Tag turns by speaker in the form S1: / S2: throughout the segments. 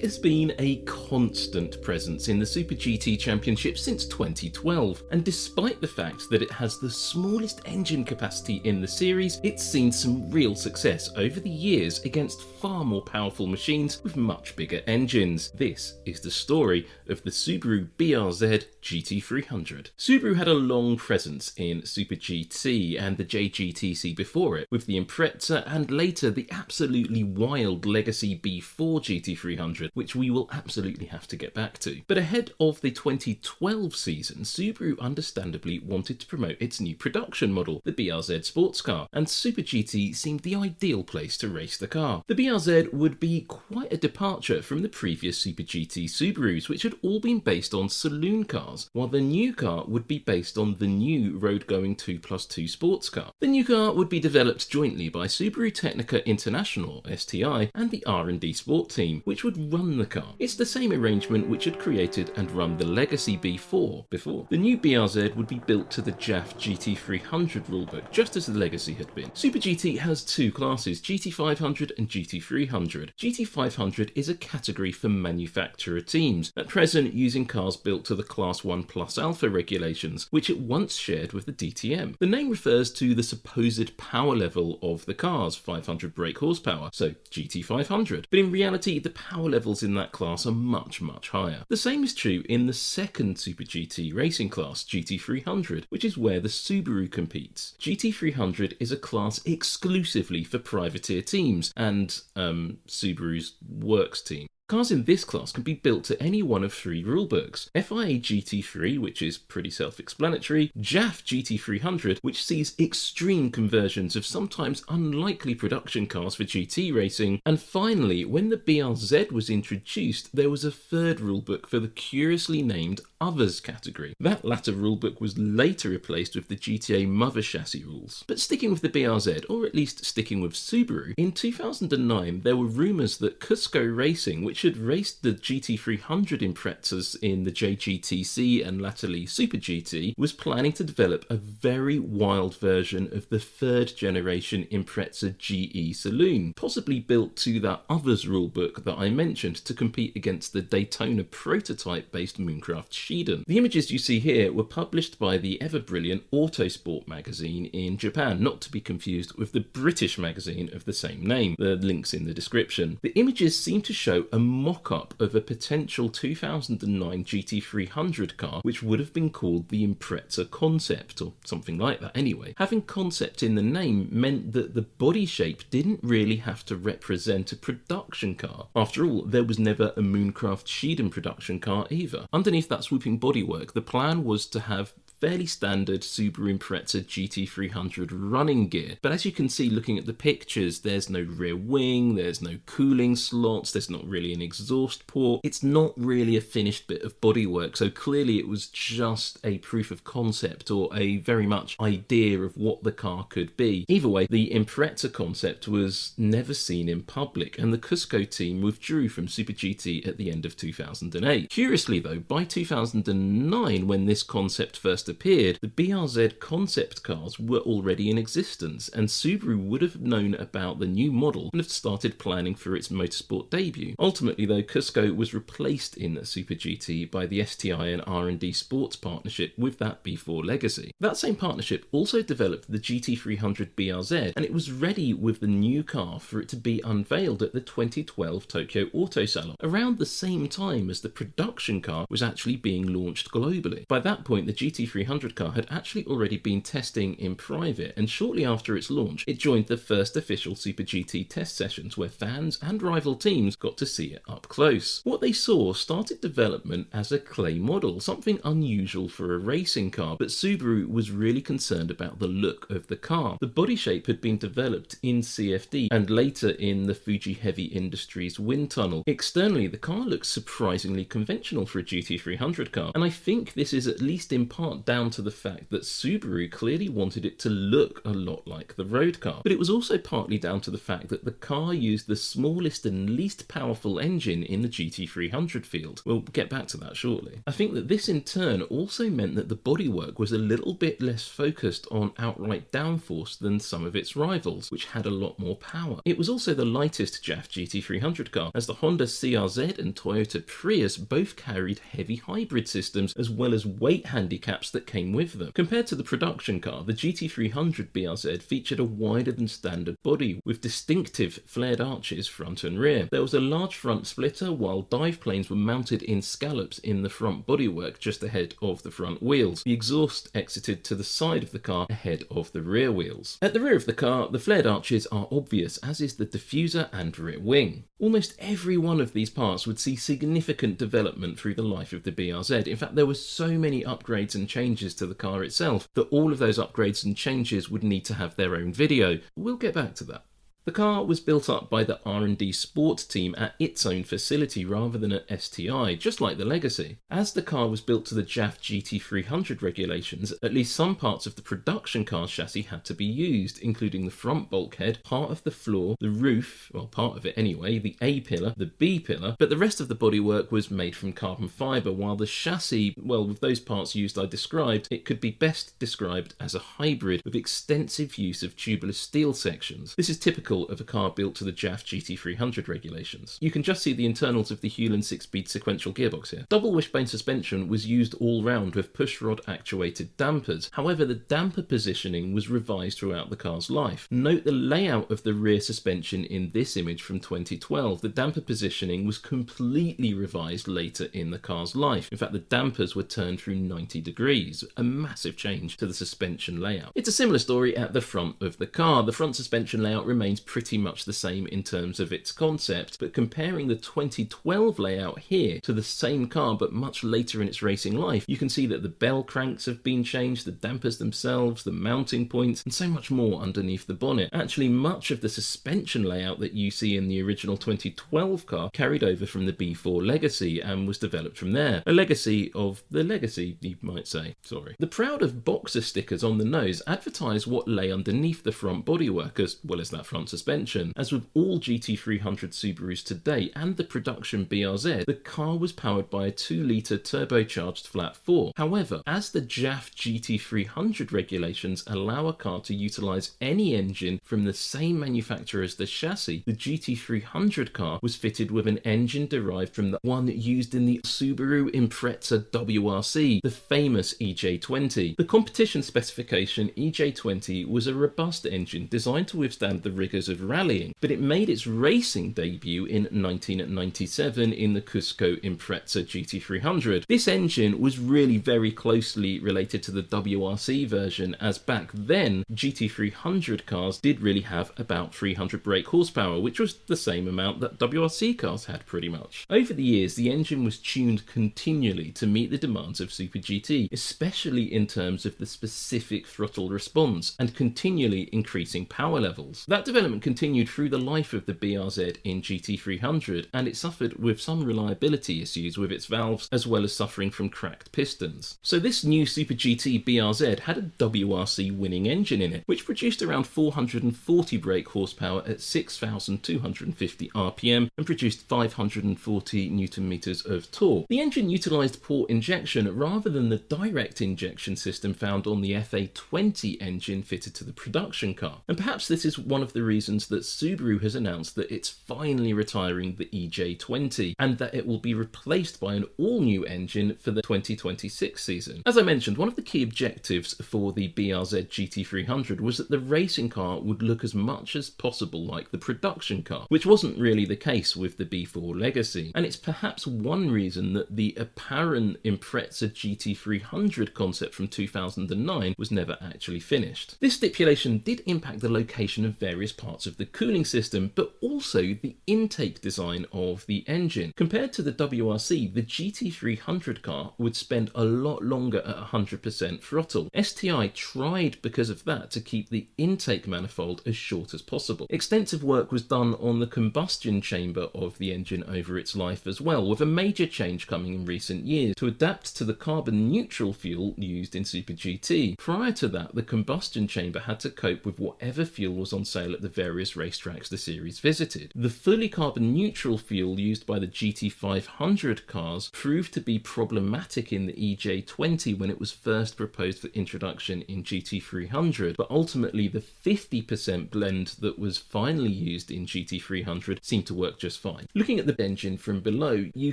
S1: has been a constant presence in the Super GT Championship since 2012, and despite the fact that it has the smallest engine capacity in the series, it's seen some real success over the years against far more powerful machines with much bigger engines. This is the story of the Subaru BRZ GT300. Subaru had a long presence in Super GT and the JGTC before it, with the Impreza and later the absolutely wild legacy B4 GT300, which we will absolutely have to get back to. But ahead of the 2012 season, Subaru understandably wanted to promote its new production model, the BRZ sports car, and Super GT seemed the ideal place to race the car. The BRZ would be quite a departure from the previous Super GT Subarus, which had all been based on saloon cars, while the new car would be based on the new road-going 2+2 sports car. The new car would be developed jointly by Subaru Technica International, STI, and the R&D Sport team, which would run the car. It's the same arrangement which had created and run the legacy B4 before. The new BRZ would be built to the JAF GT300 rulebook, just as the legacy had been. Super GT has two classes, GT500 and GT300. GT500 is a category for manufacturer teams, at present using cars built to the Class 1 Plus Alpha regulations, which it once shared with the DTM. The name refers to the supposed power level of the cars, 500 brake horsepower, so GT500. But in reality, the power levels in that class are much higher. The same is true in the second Super GT racing class, GT300, which is where the Subaru competes. GT300 is a class exclusively for privateer teams and Subaru's works team. Cars in this class can be built to any one of three rulebooks: FIA GT3, which is pretty self-explanatory, JAF GT300, which sees extreme conversions of sometimes unlikely production cars for GT racing, and finally, when the BRZ was introduced, there was a third rulebook for the curiously named Others category. That latter rulebook was later replaced with the GTA mother chassis rules. But sticking with the BRZ, or at least sticking with Subaru, in 2009 there were rumours that Cusco Racing, which had raced the GT300 Imprezas in the JGTC and latterly Super GT, was planning to develop a very wild version of the third generation Impreza GE Saloon, possibly built to that Others rulebook that I mentioned to compete against the Daytona prototype-based Mooncraft Shiden. The images you see here were published by the ever-brilliant Autosport magazine in Japan, not to be confused with the British magazine of the same name. The link's in the description. The images seem to show a mock-up of a potential 2009 GT300 car, which would have been called the Impreza Concept, or something like that anyway. Having concept in the name meant that the body shape didn't really have to represent a production car. After all, there was never a Mooncraft Shiden production car either. Underneath that swooping bodywork, the plan was to have fairly standard Subaru Impreza GT300 running gear, but as you can see looking at the pictures, there's no rear wing, there's no cooling slots, there's not really an exhaust port, it's not really a finished bit of bodywork, so clearly it was just a proof of concept or a very much idea of what the car could be. Either way, the Impreza concept was never seen in public, and the Cusco team withdrew from Super GT at the end of 2008. Curiously though, by 2009, when this concept first appeared, the BRZ concept cars were already in existence, and Subaru would have known about the new model and have started planning for its motorsport debut. Ultimately though, Cusco was replaced in the Super GT by the STI and R&D Sports partnership with that B4 legacy. That same partnership also developed the GT300 BRZ, and it was ready with the new car for it to be unveiled at the 2012 Tokyo Auto Salon, around the same time as the production car was actually being launched globally. By that point, the GT300 car had actually already been testing in private, and shortly after its launch, it joined the first official Super GT test sessions where fans and rival teams got to see it up close. What they saw started development as a clay model, something unusual for a racing car, but Subaru was really concerned about the look of the car. The body shape had been developed in CFD and later in the Fuji Heavy Industries wind tunnel. Externally, the car looks surprisingly conventional for a GT300 car, and I think this is at least in part part down to the fact that Subaru clearly wanted it to look a lot like the road car, but it was also partly down to the fact that the car used the smallest and least powerful engine in the GT300 field. We'll get back to that shortly. I think that this in turn also meant that the bodywork was a little bit less focused on outright downforce than some of its rivals, which had a lot more power. It was also the lightest JAF GT300 car, as the Honda CRZ and Toyota Prius both carried heavy hybrid systems as well as weight handicaps that came with them. Compared to the production car, the GT300 BRZ featured a wider than standard body with distinctive flared arches front and rear. There was a large front splitter, while dive planes were mounted in scallops in the front bodywork just ahead of the front wheels. The exhaust exited to the side of the car ahead of the rear wheels. At the rear of the car, the flared arches are obvious, as is the diffuser and rear wing. Almost every one of these parts would see significant development through the life of the BRZ. In fact, there were so many upgrades and changes to the car itself that all of those upgrades and changes would need to have their own video. We'll get back to that. The car was built up by the R&D Sport team at its own facility rather than at STI, just like the Legacy. As the car was built to the JAF GT300 regulations, at least some parts of the production car chassis had to be used, including the front bulkhead, part of the floor, the roof, well, part of it anyway, the A-pillar, the B-pillar, but the rest of the bodywork was made from carbon fibre, while the chassis, well, with those parts used I described, it could be best described as a hybrid with extensive use of tubular steel sections. This is typical of a car built to the JAF GT300 regulations. You can just see the internals of the Hewland 6-speed sequential gearbox here. Double wishbone suspension was used all round with pushrod actuated dampers. However, the damper positioning was revised throughout the car's life. Note the layout of the rear suspension in this image from 2012. The damper positioning was completely revised later in the car's life. In fact, the dampers were turned through 90 degrees, a massive change to the suspension layout. It's a similar story at the front of the car. The front suspension layout remains pretty much the same in terms of its concept, but comparing the 2012 layout here to the same car but much later in its racing life, you can see that the bell cranks have been changed, the dampers themselves, the mounting points, and so much more underneath the bonnet. Actually, much of the suspension layout that you see in the original 2012 car carried over from the B4 Legacy and was developed from there. A legacy of the legacy, you might say. Sorry. The Proud of Boxer stickers on the nose advertise what lay underneath the front bodywork as well as that front suspension. As with all GT300 Subarus today and the production BRZ, the car was powered by a 2-litre turbocharged flat 4. However, as the JAF GT300 regulations allow a car to utilise any engine from the same manufacturer as the chassis, the GT300 car was fitted with an engine derived from the one used in the Subaru Impreza WRC, the famous EJ20. The competition specification EJ20 was a robust engine designed to withstand the rigours of rallying, but it made its racing debut in 1997 in the Cusco Impreza GT300. This engine was really very closely related to the WRC version, as back then GT300 cars did really have about 300 brake horsepower, which was the same amount that WRC cars had pretty much. Over the years, the engine was tuned continually to meet the demands of Super GT, especially in terms of the specific throttle response and continually increasing power levels. That development continued through the life of the BRZ in GT300, and it suffered with some reliability issues with its valves as well as suffering from cracked pistons. So this new Super GT BRZ had a WRC winning engine in it, which produced around 440 brake horsepower at 6,250 RPM and produced 540 Newton meters of torque. The engine utilised port injection rather than the direct injection system found on the FA20 engine fitted to the production car, and perhaps this is one of the reasons that Subaru has announced that it's finally retiring the EJ20 and that it will be replaced by an all-new engine for the 2026 season. As I mentioned, one of the key objectives for the BRZ GT300 was that the racing car would look as much as possible like the production car, which wasn't really the case with the B4 Legacy, and it's perhaps one reason that the apparent Impreza GT300 concept from 2009 was never actually finished. This stipulation did impact the location of various parts of the cooling system, but also the intake design of the engine. Compared to the WRC, the GT300 car would spend a lot longer at 100% throttle. STI tried because of that to keep the intake manifold as short as possible. Extensive work was done on the combustion chamber of the engine over its life as well, with a major change coming in recent years to adapt to the carbon neutral fuel used in Super GT. Prior to that, the combustion chamber had to cope with whatever fuel was on sale at the various racetracks the series visited. The fully carbon neutral fuel used by the GT500 cars proved to be problematic in the EJ20 when it was first proposed for introduction in GT300, but ultimately the 50% blend that was finally used in GT300 seemed to work just fine. Looking at the engine from below, you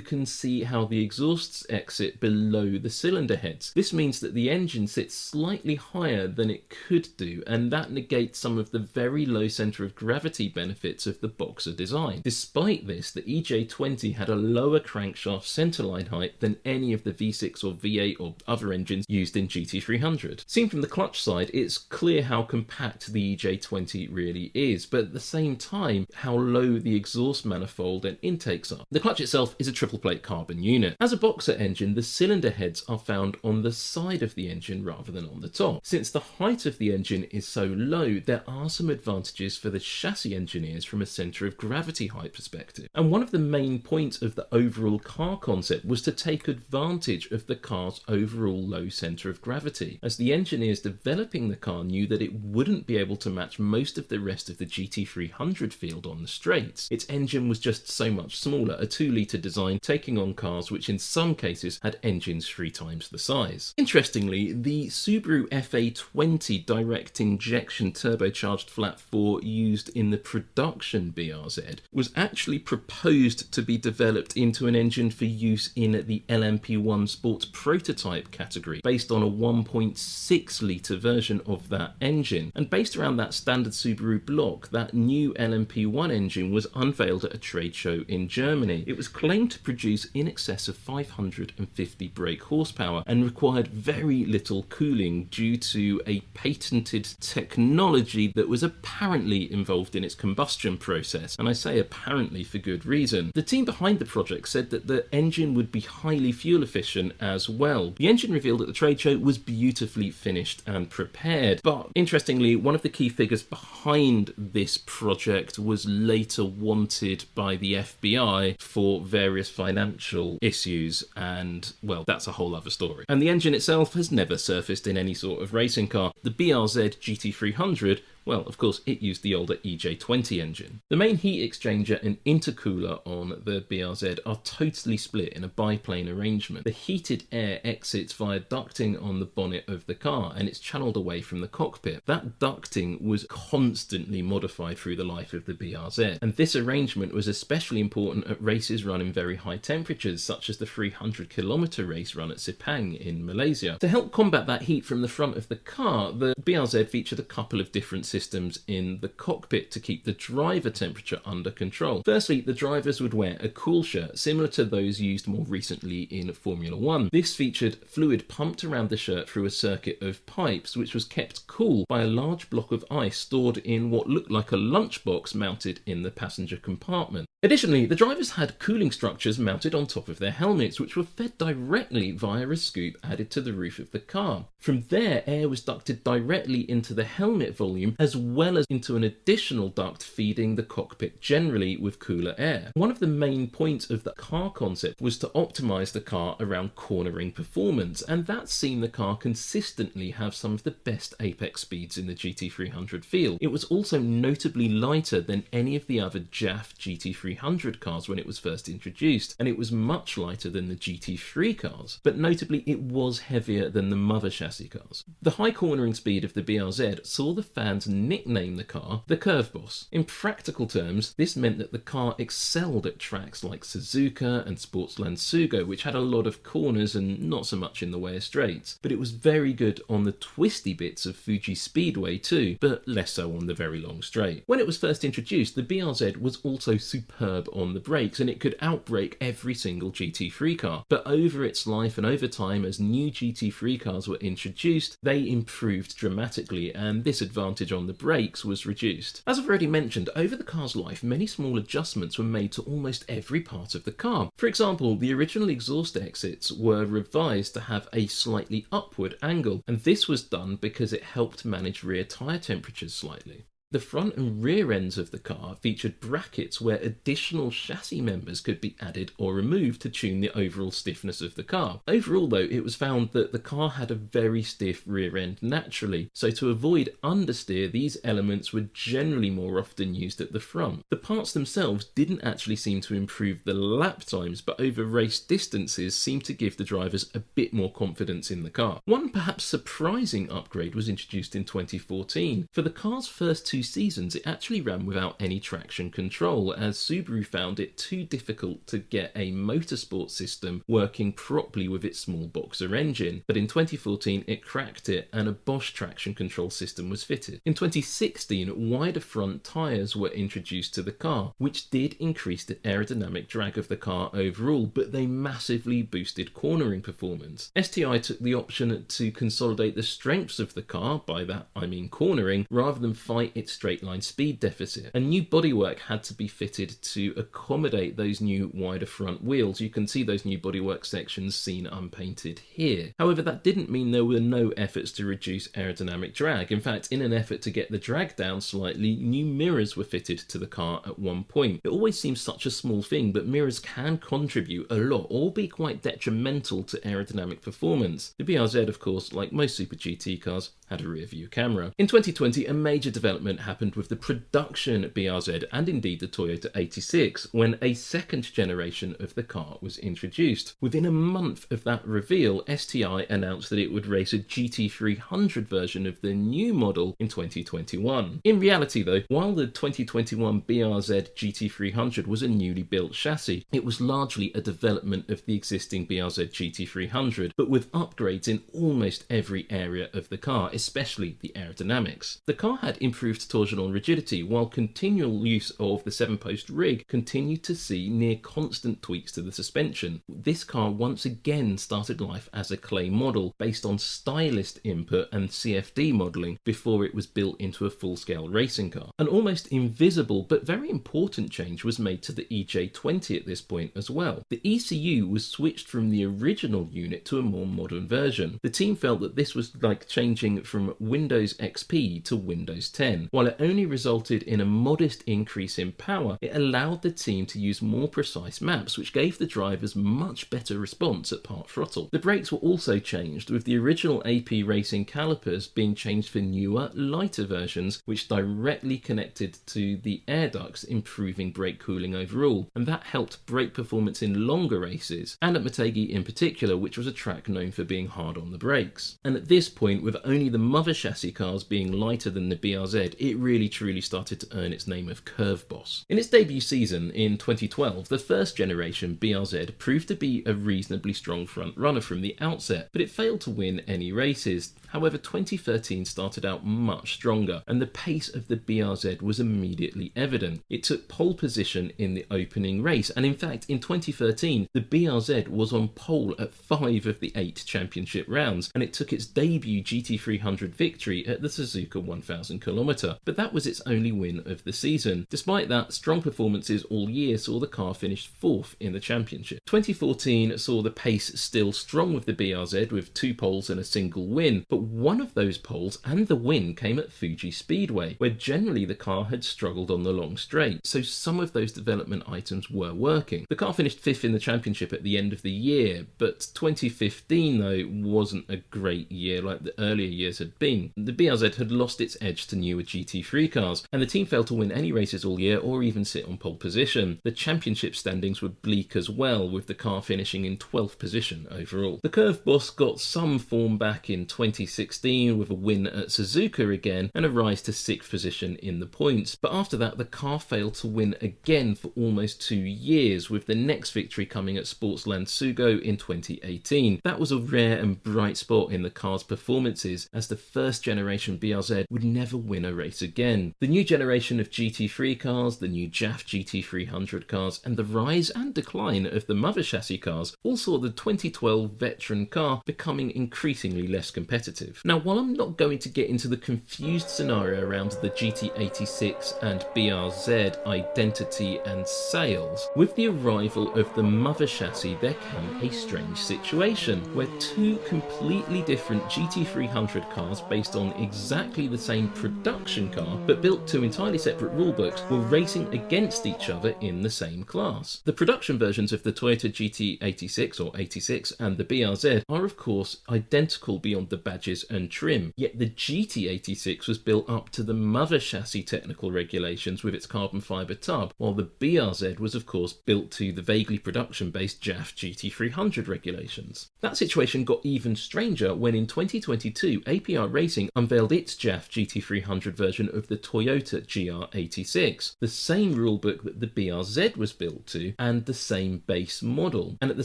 S1: can see how the exhausts exit below the cylinder heads. This means that the engine sits slightly higher than it could do, and that negates some of the very low centre of gravity benefits of the Boxer design. Despite this, the EJ20 had a lower crankshaft centerline height than any of the V6 or V8 or other engines used in GT300. Seen from the clutch side, it's clear how compact the EJ20 really is, but at the same time, how low the exhaust manifold and intakes are. The clutch itself is a triple plate carbon unit. As a Boxer engine, the cylinder heads are found on the side of the engine rather than on the top. Since the height of the engine is so low, there are some advantages for the chassis engineers from a centre of gravity height perspective. And one of the main points of the overall car concept was to take advantage of the car's overall low centre of gravity, as the engineers developing the car knew that it wouldn't be able to match most of the rest of the GT300 field on the straights. Its engine was just so much smaller, a 2-litre design taking on cars which in some cases had engines 3 times the size. Interestingly, the Subaru FA20 direct injection turbocharged flat 4 used in the production BRZ was actually proposed to be developed into an engine for use in the LMP1 Sports prototype category, based on a 1.6 litre version of that engine. And based around that standard Subaru block, that new LMP1 engine was unveiled at a trade show in Germany. It was claimed to produce in excess of 550 brake horsepower and required very little cooling due to a patented technology that was apparently involved in its combustion process, and I say apparently for good reason. The team behind the project said that the engine would be highly fuel efficient as well. The engine revealed at the trade show was beautifully finished and prepared, but interestingly, one of the key figures behind this project was later wanted by the FBI for various financial issues, and well, that's a whole other story. And the engine itself has never surfaced in any sort of racing car. The BRZ GT300, well, of course, it used the older EJ20 engine. The main heat exchanger and intercooler on the BRZ are totally split in a biplane arrangement. The heated air exits via ducting on the bonnet of the car, and it's channeled away from the cockpit. That ducting was constantly modified through the life of the BRZ, and this arrangement was especially important at races run in very high temperatures, such as the 300-kilometre race run at Sepang in Malaysia. To help combat that heat from the front of the car, the BRZ featured a couple of different systems in the cockpit to keep the driver temperature under control. Firstly, the drivers would wear a cool shirt, similar to those used more recently in Formula 1. This featured fluid pumped around the shirt through a circuit of pipes, which was kept cool by a large block of ice stored in what looked like a lunchbox mounted in the passenger compartment. Additionally, the drivers had cooling structures mounted on top of their helmets, which were fed directly via a scoop added to the roof of the car. From there, air was ducted directly into the helmet volume, as well as into an additional duct feeding the cockpit generally with cooler air. One of the main points of the car concept was to optimize the car around cornering performance, and that's seen the car consistently have some of the best apex speeds in the GT300 field. It was also notably lighter than any of the other JAF GT300 cars when it was first introduced, and it was much lighter than the GT3 cars, but notably it was heavier than the mother chassis cars. The high cornering speed of the BRZ saw the fans nickname the car the Curve Boss. In practical terms, this meant that the car excelled at tracks like Suzuka and Sportsland Sugo, which had a lot of corners and not so much in the way of straights, but it was very good on the twisty bits of Fuji Speedway too, but less so on the very long straight. When it was first introduced, the BRZ was also superb superb on the brakes and it could outbrake every single GT3 car. But over its life and over time, as new GT3 cars were introduced, they improved dramatically and this advantage on the brakes was reduced. As I've already mentioned, over the car's life, many small adjustments were made to almost every part of the car. For example, the original exhaust exits were revised to have a slightly upward angle, and this was done because it helped manage rear tyre temperatures slightly. The front and rear ends of the car featured brackets where additional chassis members could be added or removed to tune the overall stiffness of the car. Overall though, it was found that the car had a very stiff rear end naturally, so to avoid understeer, these elements were generally more often used at the front. The parts themselves didn't actually seem to improve the lap times, but over race distances seemed to give the drivers a bit more confidence in the car. One perhaps surprising upgrade was introduced in 2014. For the car's first 2 seasons, it actually ran without any traction control, as Subaru found it too difficult to get a motorsport system working properly with its small boxer engine. But in 2014 it cracked it and a Bosch traction control system was fitted. In 2016, wider front tyres were introduced to the car, which did increase the aerodynamic drag of the car overall, but they massively boosted cornering performance. STI took the option to consolidate the strengths of the car, by that I mean cornering, rather than fight its straight line speed deficit. A new bodywork had to be fitted to accommodate those new wider front wheels. You can see those new bodywork sections seen unpainted here. However, that didn't mean there were no efforts to reduce aerodynamic drag. In fact, in an effort to get the drag down slightly, new mirrors were fitted to the car at one point. It always seems such a small thing, but mirrors can contribute a lot or be quite detrimental to aerodynamic performance. The BRZ, of course, like most Super GT cars, had a rear view camera. In 2020, a major development happened with the production BRZ and indeed the Toyota 86 when a second generation of the car was introduced. Within a month of that reveal, STI announced that it would race a GT300 version of the new model in 2021. In reality though, while the 2021 BRZ GT300 was a newly built chassis, it was largely a development of the existing BRZ GT300, but with upgrades in almost every area of the car, especially the aerodynamics. The car had improved torsional rigidity, while continual use of the 7-post rig continued to see near constant tweaks to the suspension. This car once again started life as a clay model based on stylist input and CFD modelling before it was built into a full-scale racing car. An almost invisible but very important change was made to the EJ20 at this point as well. The ECU was switched from the original unit to a more modern version. The team felt that this was like changing from Windows XP to Windows 10. While it only resulted in a modest increase in power, it allowed the team to use more precise maps, which gave the drivers much better response at part throttle. The brakes were also changed, with the original AP Racing calipers being changed for newer, lighter versions, which directly connected to the air ducts, improving brake cooling overall, and that helped brake performance in longer races, and at Motegi in particular, which was a track known for being hard on the brakes. And at this point, with only the mother chassis cars being lighter than the BRZ, it really truly started to earn its name of Curve Boss. In its debut season in 2012, the first generation BRZ proved to be a reasonably strong front runner from the outset, but it failed to win any races. However, 2013 started out much stronger, and the pace of the BRZ was immediately evident. It took pole position in the opening race, and in fact, in 2013, the BRZ was on pole at 5 of the 8 championship rounds, and it took its debut GT300 victory at the Suzuka 1000 km, but that was its only win of the season. Despite that, strong performances all year saw the car finish 4th in the championship. 2014 saw the pace still strong with the BRZ, with 2 poles and a single win, but one of those poles and the win came at Fuji Speedway, where generally the car had struggled on the long straight, so some of those development items were working. The car finished 5th in the championship at the end of the year, but 2015 though wasn't a great year like the earlier years had been. The BRZ had lost its edge to newer GT3 cars, and the team failed to win any races all year or even sit on pole position. The championship standings were bleak as well, with the car finishing in 12th position overall. The Curve Boss got some form back in 2016 2016 with a win at Suzuka again and a rise to 6th position in the points. But after that, the car failed to win again for almost 2 years, with the next victory coming at Sportsland Sugo in 2018. That was a rare and bright spot in the car's performances, as the first generation BRZ would never win a race again. The new generation of GT3 cars, the new JAF GT300 cars, and the rise and decline of the mother chassis cars all saw the 2012 veteran car becoming increasingly less competitive. Now, while I'm not going to get into the confused scenario around the GT86 and BRZ identity and sales, with the arrival of the mother chassis there came a strange situation where two completely different GT300 cars based on exactly the same production car but built to entirely separate rulebooks were racing against each other in the same class. The production versions of the Toyota GT86 or 86 and the BRZ are of course identical beyond the badges and trim, yet the GT86 was built up to the mother chassis technical regulations with its carbon fibre tub, while the BRZ was of course built to the vaguely production based JAF GT300 regulations. That situation got even stranger when in 2022 APR Racing unveiled its JAF GT300 version of the Toyota GR86, the same rulebook that the BRZ was built to and the same base model, and at the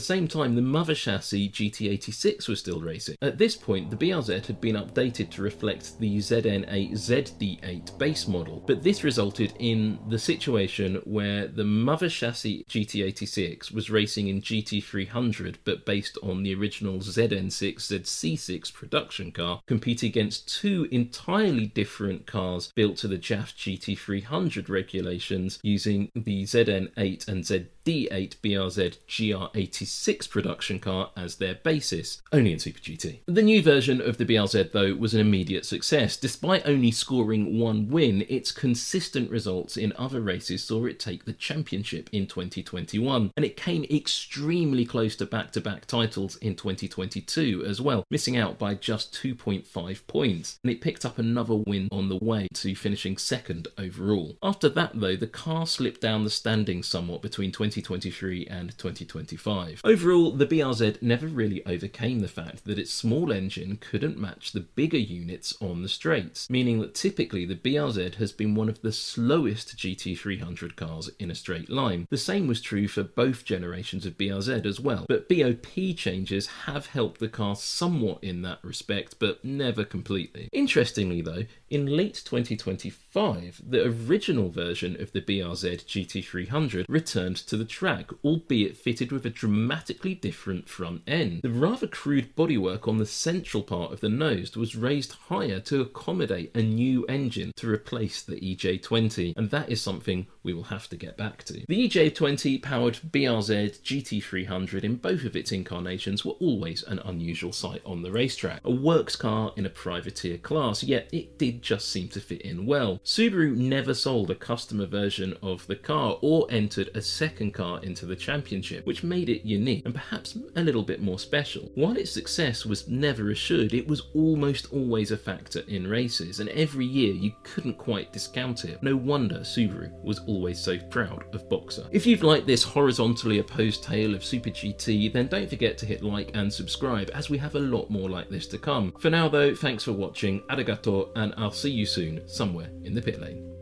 S1: same time the mother chassis GT86 was still racing. At this point the BRZ had been updated to reflect the ZN8 ZD8 base model, but this resulted in the situation where the mother chassis GT86 was racing in GT300 but based on the original ZN6 ZC6 production car, competing against two entirely different cars built to the JAF GT300 regulations using the ZN8 and ZD8 BRZ GR86 production car as their basis, only in Super GT. The new version of the BRZ though was an immediate success. Despite only scoring one win, its consistent results in other races saw it take the championship in 2021, and it came extremely close to back-to-back titles in 2022 as well, missing out by just 2.5 points, and it picked up another win on the way to finishing second overall. After that though, the car slipped down the standings somewhat between 2023 and 2025. Overall, the BRZ never really overcame the fact that its small engine couldn't match the bigger units on the straights, meaning that typically the BRZ has been one of the slowest GT300 cars in a straight line. The same was true for both generations of BRZ as well, but BOP changes have helped the car somewhat in that respect, but never completely. Interestingly though, in late 2025, the original version of the BRZ GT300 returned to the track, albeit fitted with a dramatically different front end. The rather crude bodywork on the central part of the nose was raised higher to accommodate a new engine to replace the EJ20, and that is something we will have to get back to. The EJ20 powered BRZ GT300 in both of its incarnations were always an unusual sight on the racetrack. A works car in a privateer class, yet it did just seem to fit in well. Subaru never sold a customer version of the car or entered a second car into the championship, which made it unique and perhaps a little bit more special. While its success was never assured, it was almost always a factor in races, and every year you couldn't quite discount it. No wonder Subaru was always so proud of Boxer. If you've liked this horizontally opposed tale of Super GT, then don't forget to hit like and subscribe, as we have a lot more like this to come. For now though, thanks for watching, arigato, and I'll see you soon somewhere in the pit lane.